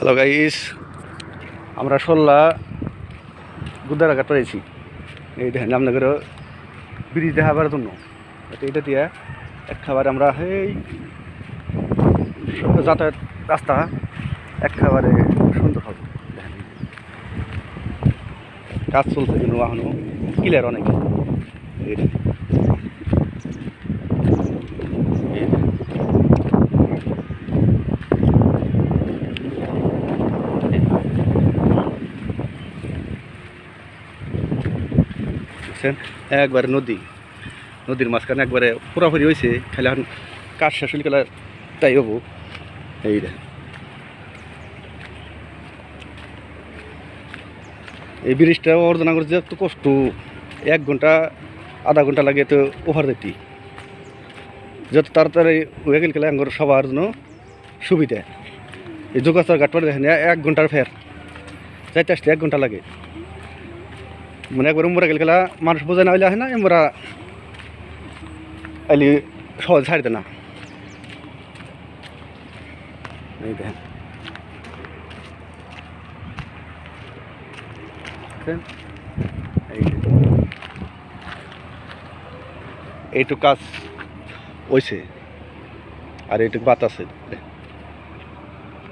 Hello guys, আমরা সল্লা গুদারাঘাট পেয়েছি। এই দেখেন রামনগর ব্রিজ দেখাবার জন্য এটা দিয়ে এক খাবার আমরা এই যাতায়াত রাস্তা এক খাবারে সুন্দর হবে। দেখেন কাজ চলছে কিন্তু এখনো ক্লিয়ার অনেক। এই দেখেন একবারে নদীর মাঝখানে একবারে পুরাপুরি হয়েছে, খালি এখন কাজ শেষ হলে গেলে তাই হবো। এই এই ব্রিজটা অর্জনা করছে এত কষ্ট, 1 ঘন্টা আধা ঘন্টা লাগে তো ওভার যেতে। যত তাড়াতাড়ি হয়ে গেলে গেলে আমার সবার জন্য সুবিধা। এই যোগাচার ঘাট পরে দেখেন 1 ঘন্টার ফের যাইতে আসতে 1 ঘন্টা লাগে। মানে একবার উমরা গেলে গেলা মানুষ বোঝায় না হইলে হয় না, আমরা আইলি সহজ ছাড়িতে না। এই দেখেন এইটুক কাজ হয়েছে আর এইটুক বাত আছে।